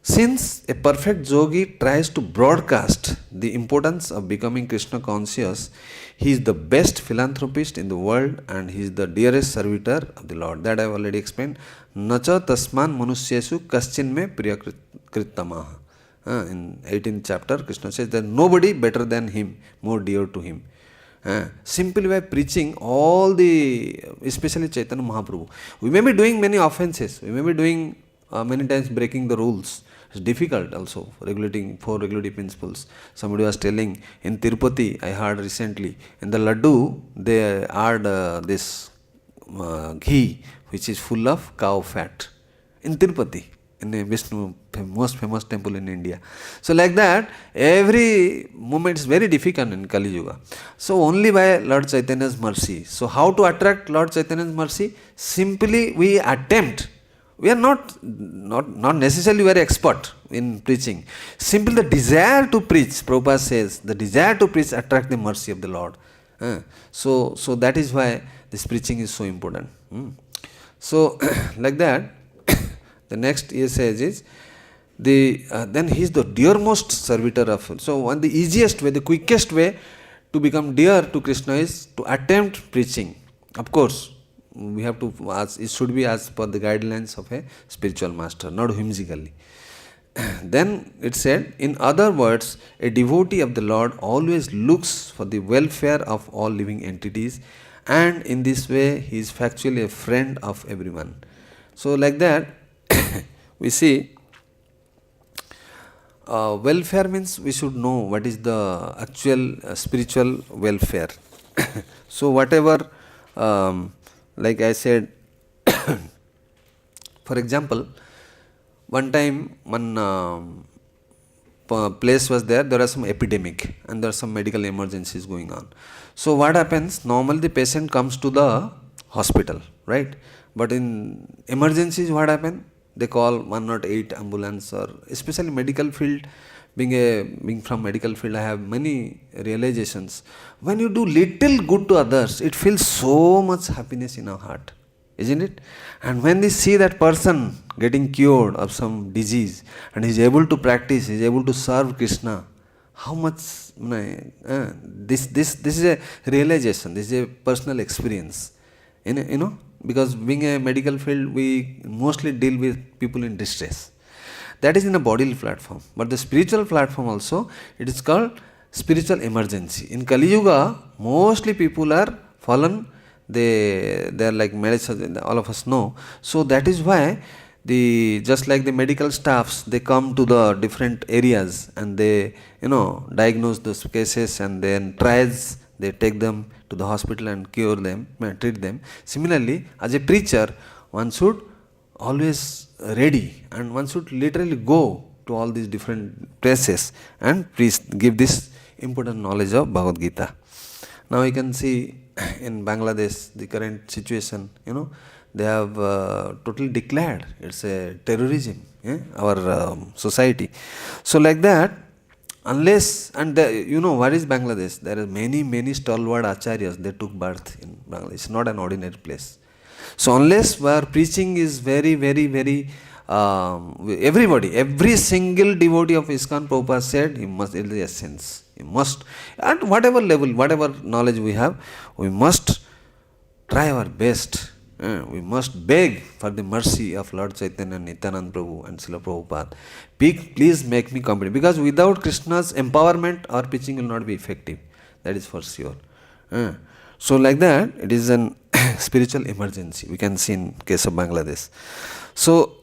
since a perfect yogi tries to broadcast the importance of becoming Krishna conscious, he is the best philanthropist in the world and he is the dearest servitor of the Lord. That I have already explained. Nacha tasman manushyesu kaschin me priya-kṛttamaḥ. In 18th chapter, Krishna says that nobody better than him, more dear to him. Simply by preaching all the, especially Chaitanya Mahaprabhu, we may be doing many offenses, we may be doing many times breaking the rules. It's difficult also, regulating 4 regulative principles. Somebody was telling, in Tirupati, I heard recently, in the laddu, they add this ghee, which is full of cow fat. In Tirupati, in a Vishnu, most famous temple in India. So like that, every moment is very difficult in Kali Yuga. So only by Lord Chaitanya's mercy. So how to attract Lord Chaitanya's mercy? Simply we attempt. We are not necessarily very expert in preaching. Simply the desire to preach, Prabhupada says, the desire to preach attract the mercy of the Lord. So that is why this preaching is so important. So like that, the next he says is, then he is the dearmost servitor of. So one the easiest way, the quickest way to become dear to Krishna is to attempt preaching. Of course, we have to ask, it should be as per the guidelines of a spiritual master, not whimsically. Then it said, in other words, a devotee of the Lord always looks for the welfare of all living entities, and in this way he is factually a friend of everyone. So like that, we see welfare means we should know what is the actual spiritual welfare. So whatever, like I said, for example, one time one place was there was some epidemic and there are some medical emergencies going on. So what happens, normally the patient comes to the hospital, right? But in emergencies what happens? They call 108 ambulance, or especially medical field. Being from medical field, I have many realizations. When you do little good to others, it feels so much happiness in our heart, isn't it? And when they see that person getting cured of some disease and he is able to practice, he is able to serve Krishna, how much this is a realization, this is a personal experience, you know, because being a medical field, we mostly deal with people in distress. That is in a bodily platform. But the spiritual platform also, it is called spiritual emergency. In Kali Yuga, mostly people are fallen. They are like medicine, all of us know. So that is why just like the medical staffs, they come to the different areas and they diagnose those cases, and then tries they take them to the hospital and cure them, treat them. Similarly, as a preacher, one should always ready, and one should literally go to all these different places and please give this important knowledge of Bhagavad Gita. Now you can see in Bangladesh the current situation, they have totally declared it's a terrorism, our society. So like that, unless, and what is Bangladesh? There are many stalwart acharyas, they took birth in Bangladesh. It's not an ordinary place. So unless where preaching is very, everybody, every single devotee of ISKCON, Prabhupada said, he must, it is the essence. He must, at whatever level, whatever knowledge we have, we must try our best. We must beg for the mercy of Lord Chaitanya, Nityananda Prabhu and Srila Prabhupada. Please make me competent. Because without Krishna's empowerment, our preaching will not be effective. That is for sure. So like that, it is an spiritual emergency. We can see in case of Bangladesh. So,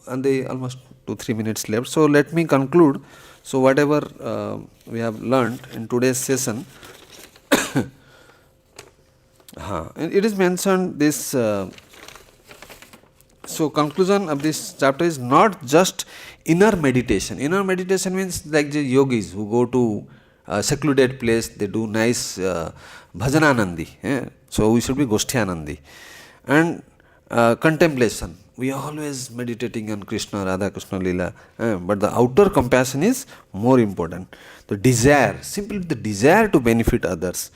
and they almost 2-3 minutes left. So let me conclude. So whatever we have learned in today's session, it is mentioned this. So conclusion of this chapter is not just inner meditation. Inner meditation means like the yogis who go to a secluded place, they do nice bhajananandi. So we should be Goshthianandi. And contemplation. We are always meditating on Krishna, Radhakrishna Leela, but the outer compassion is more important. The desire, simply the desire to benefit others.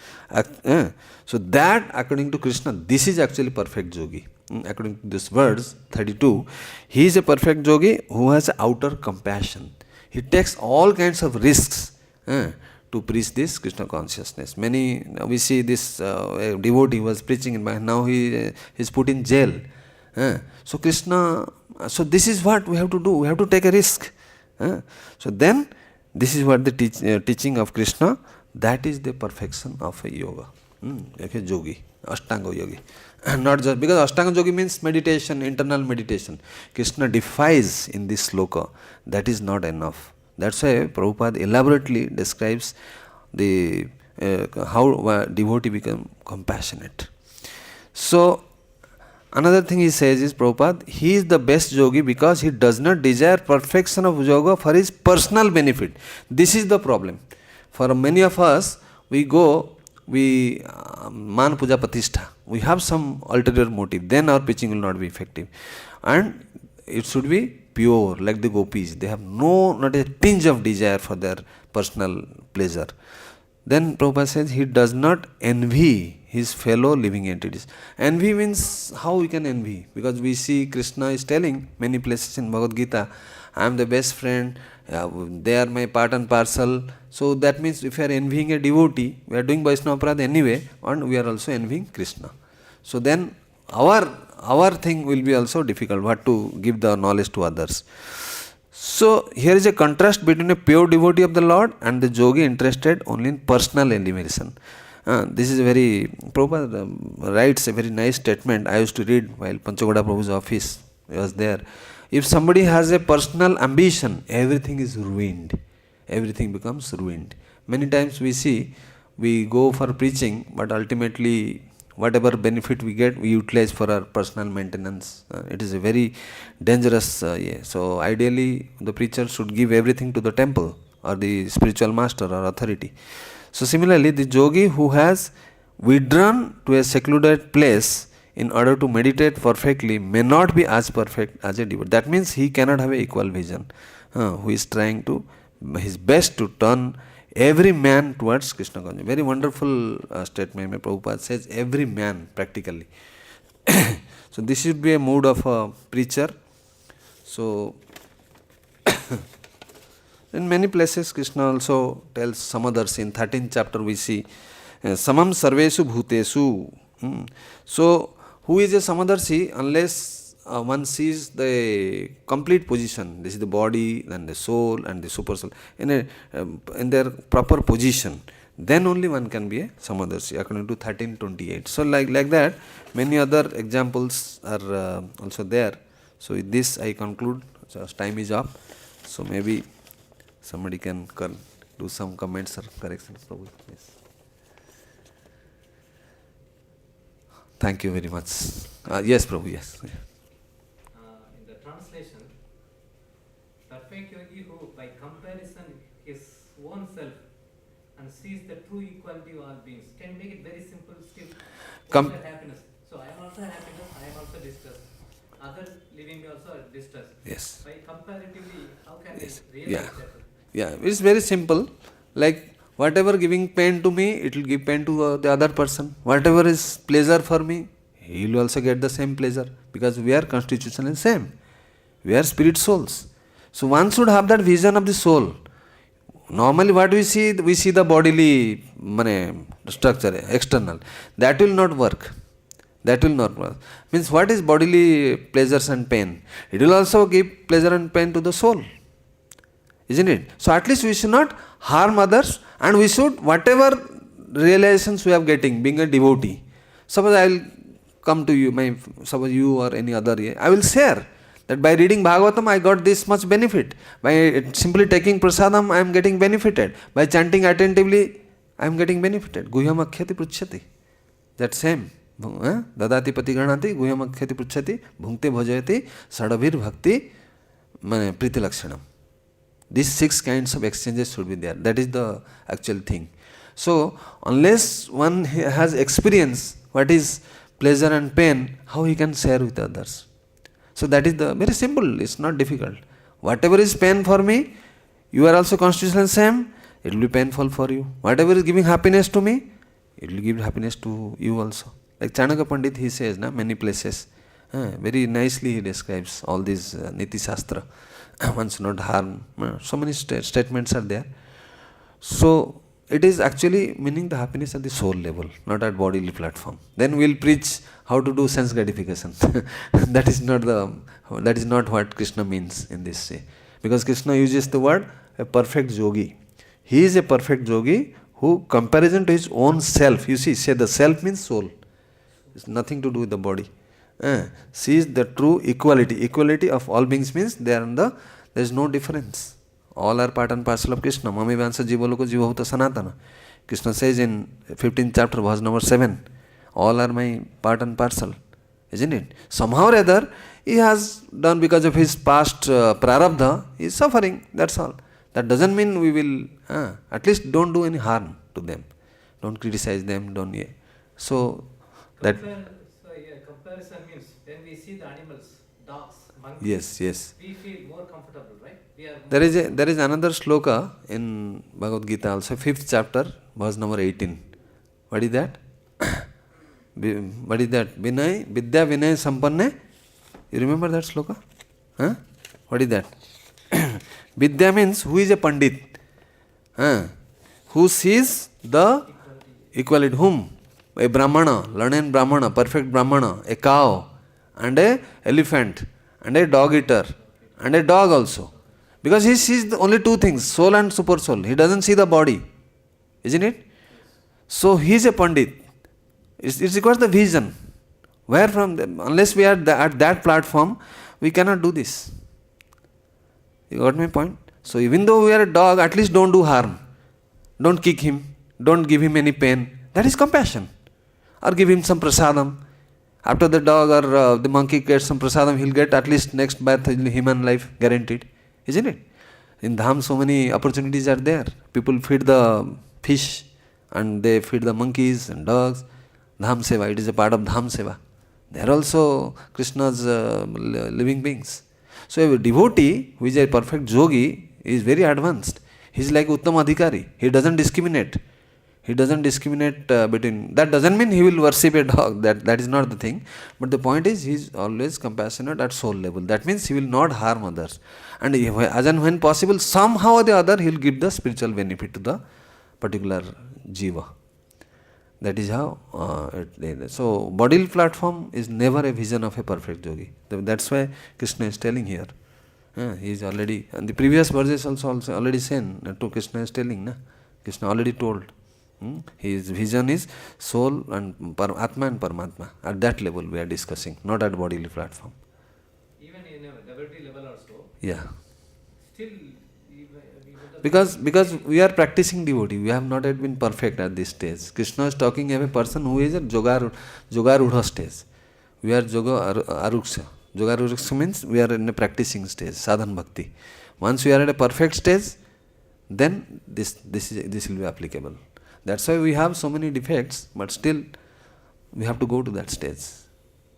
So that, according to Krishna, this is actually perfect yogi. According to these words, 32, he is a perfect yogi who has outer compassion. He takes all kinds of risks to preach this Krishna consciousness. We see this devotee was preaching, and now he is put in jail. So Krishna, so this is what we have to do. We have to take a risk. So then, this is what the teaching of Krishna. That is the perfection of a yoga, like a yogi, Ashtanga yogi. Not just because Ashtanga yogi means meditation, internal meditation. Krishna defies in this sloka. That is not enough. That's why Prabhupada elaborately describes the how a devotee become compassionate. So another thing he says is, Prabhupada, he is the best yogi because he does not desire perfection of yoga for his personal benefit. This is the problem. For many of us, we go, man puja patishtha. We have some ulterior motive. Then our preaching will not be effective. And it should be pure, like the gopis. They have not a tinge of desire for their personal pleasure. Then Prabhupada says he does not envy his fellow living entities. Envy means, how we can envy? Because we see Krishna is telling many places in Bhagavad Gita, I am the best friend, they are my part and parcel. So that means if we are envying a devotee, we are doing Vaishnava Aparadha anyway, and we are also envying Krishna. So then our thing will be also difficult, what to give the knowledge to others. So here is a contrast between a pure devotee of the Lord and the yogi interested only in personal elevation. This is a very, Prabhupada writes a very nice statement I used to read while Panchagoda Prabhu's office was there. If somebody has a personal ambition, everything is ruined. Everything becomes ruined. Many times we see, we go for preaching, but ultimately whatever benefit we get, we utilize for our personal maintenance. It is a very dangerous. So ideally, the preacher should give everything to the temple or the spiritual master or authority. So similarly, the yogi who has withdrawn to a secluded place in order to meditate perfectly may not be as perfect as a devotee. That means he cannot have an equal vision. Who is trying to his best to turn every man towards Krishna consciousness. Very wonderful statement. Prabhupada says every man practically. So this should be a mood of a preacher. So in many places Krishna also tells some others. In 13th chapter we see samam sarvesu bhutesu. So who is a samadarshi? Unless one sees the complete position. This is the body, then the soul and the super soul in their proper position. Then only one can be a Samadarshi according to 1328. So like that, many other examples are also there. So with this I conclude. Just time is up. So maybe somebody can do some comments or corrections. Prabhu. Yes. Thank you very much. Yes, Prabhu. Yes. In the translation, perfect yogi who, by comparison, his own self and sees the true equality of all beings. Can make it very simple still. Happiness. So I am also happiness, I am also distress. Other living also are distress. Yes. By comparatively, how can yes. we realize that? Yeah, it's very simple. Like whatever giving pain to me, it will give pain to the other person. Whatever is pleasure for me, he will also get the same pleasure, because we are constitutionally same. We are spirit souls. So one should have that vision of the soul. Normally what we see the bodily structure, external. That will not work. That will not work. Means what is bodily pleasures and pain? It will also give pleasure and pain to the soul. Isn't it? So at least we should not harm others, and we should, whatever realizations we are getting, being a devotee. Suppose I will come to you, suppose you or any other, I will share that by reading Bhagavatam I got this much benefit. By simply taking prasadam I am getting benefited. By chanting attentively I am getting benefited. Guhyam akhyati pruchyati. That same. Dadati pati granati guhyam akhyati pruchyati bhunkte bhajayati sadabhir bhakti priti lakshanam. These 6 kinds of exchanges should be there. That is the actual thing. So unless one has experience what is pleasure and pain, how he can share with others? So that is the very simple. It's not difficult. Whatever is pain for me, you are also constitutional same. It will be painful for you. Whatever is giving happiness to me, it will give happiness to you also. Like Chanakya Pandit, he says, many places. Very nicely he describes all these Niti Shastra. One should not harm. So many statements are there. So it is actually meaning the happiness at the soul level, not at bodily platform. Then we will preach how to do sense gratification. That is not what Kṛṣṇa means in this way. Because Kṛṣṇa uses the word a perfect yogi. He is a perfect yogi who, comparison to his own self, you see, say the self means soul. It's nothing to do with the body. Sees the true equality. Equality of all beings means there is no difference. All are part and parcel of Kṛṣṇa. Mami vansa jivaloka jivabhuta sanatana. Kṛṣṇa says in 15th chapter, verse number 7, all are my part and parcel. Isn't it? Somehow or other, he has done because of his past prarabdha, he is suffering. That's all. That doesn't mean we will, at least don't do any harm to them. Don't criticize them. So, that. Comparison means when we see the animals, dogs, monkeys, yes. we feel more comfortable, right? There is another shloka in Bhagavad Gita also, 5th chapter, verse number 18. What is that? Vinay, Vidya Vinay Sampanne. You remember that shloka? What is that? Vidya means who is a Pandit? Who sees the equality. Whom? A Brahmana, learned Brahmana, perfect Brahmana, a cow, and a elephant, and a dog eater, and a dog also. Because he sees only 2 things, soul and super soul. He doesn't see the body. Isn't it? So he is a Pandit. It requires the vision. Where from them? Unless we are at that platform, we cannot do this. You got my point? So even though we are a dog, at least don't do harm. Don't kick him. Don't give him any pain. That is compassion. Or give him some prasadam. After the dog or the monkey gets some prasadam, he'll get at least next birth in human life, guaranteed. Isn't it? In Dham, so many opportunities are there. People feed the fish and they feed the monkeys and dogs. Dham Seva, it is a part of Dham Seva. They are also Krishna's living beings. So a devotee who is a perfect yogi is very advanced. He is like Uttam Adhikari. He doesn't discriminate. He doesn't discriminate between. That doesn't mean he will worship a dog. That is not the thing. But the point is, he is always compassionate at soul level. That means he will not harm others. And as and when possible, somehow or the other, he will give the spiritual benefit to the particular jiva. That is how so bodily platform is never a vision of a perfect yogi. That's why Kṛṣṇa is telling here. He is already, and the previous verses also already said to Kṛṣṇa is telling, na? Kṛṣṇa already told. His vision is soul and ātma and paramatma. At that level we are discussing, not at bodily platform. Even in a devotee level also. Yeah. Still, Because we are practicing devotee, we have not yet been perfect at this stage. Kṛṣṇa is talking of a person who is at yogarudha stage. We are yoga aruksha. Yoga aruksha means we are in a practicing stage, sadhan bhakti. Once we are at a perfect stage, then this will be applicable. That's why we have so many defects, but still we have to go to that stage.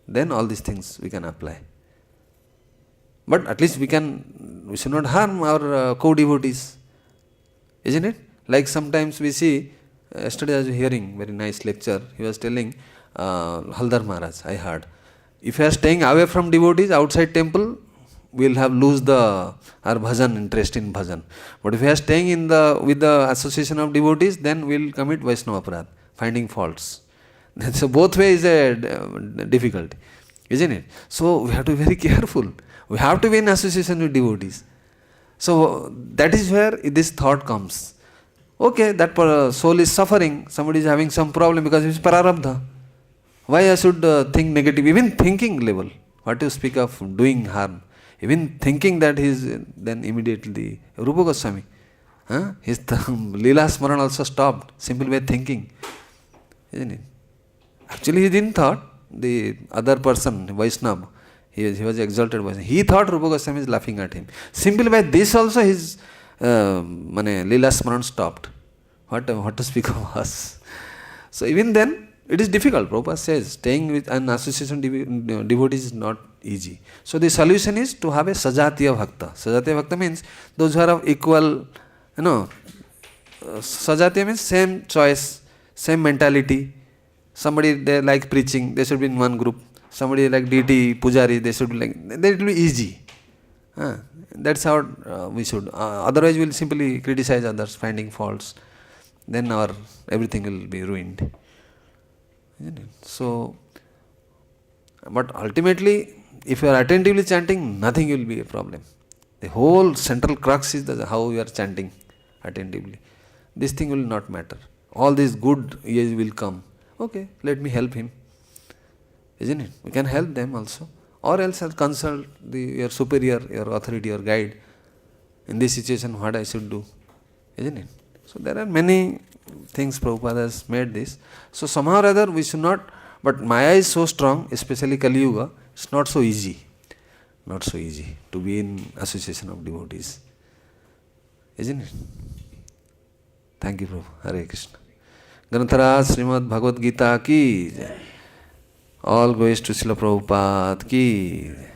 Then all these things we can apply. But at least we should not harm our co-devotees. Isn't it? Like sometimes we see, yesterday I was hearing very nice lecture, he was telling, Haldar Maharaj, I heard, if you are staying away from devotees outside temple, we will have lose our bhajan, interest in bhajan. But if we are staying with the association of devotees, then we will commit Vaishnava aparadha, finding faults. So both ways is a difficulty, isn't it? So we have to be very careful. We have to be in association with devotees. So that is where this thought comes. Okay, that soul is suffering, somebody is having some problem because it is prarabdha. Why I should think negative? Even thinking level, what you speak of doing harm, even thinking that he is, then immediately, Rupa Goswami, his Leela Smaran also stopped, simple way thinking, isn't it? Actually he didn't thought, the other person, Vaishnava, he was exalted Vaishnava. He thought Rupa Goswami is laughing at him. Simply by this also his Leela Smaran stopped. What to speak of us? So even then, it is difficult. Prabhupada says, staying with an association devotees is not easy. So the solution is to have a sajatiya bhakta. Sajatiya bhakta means those who are of equal, sajatiya means same choice, same mentality. Somebody they like preaching, they should be in one group. Somebody like deity, pujari, they should be like, then it will be easy. That's how we should. Otherwise we will simply criticize others, finding faults. Then everything will be ruined. So, but ultimately, if you are attentively chanting, nothing will be a problem. The whole central crux is how you are chanting attentively. This thing will not matter. All these good years will come. Okay, let me help him. Isn't it? We can help them also. Or else I'll consult your superior, your authority, your guide. In this situation, what I should do. Isn't it? So there are many things Prabhupada has made this. So somehow or other we should not, but Maya is so strong, especially Kali Yuga, it's not so easy. Not so easy to be in association of devotees. Isn't it? Thank you, Prabhu. Hare Krishna. Granthara Srimad Bhagavad Gita ki jai. All goes to Srila Prabhupada ki jai.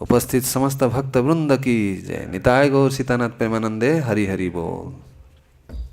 उपस्थित समस्त भक्त वृंद की जय. निताय गौर सीतानाथ प्रेमानंदे. हरि हरि बोल.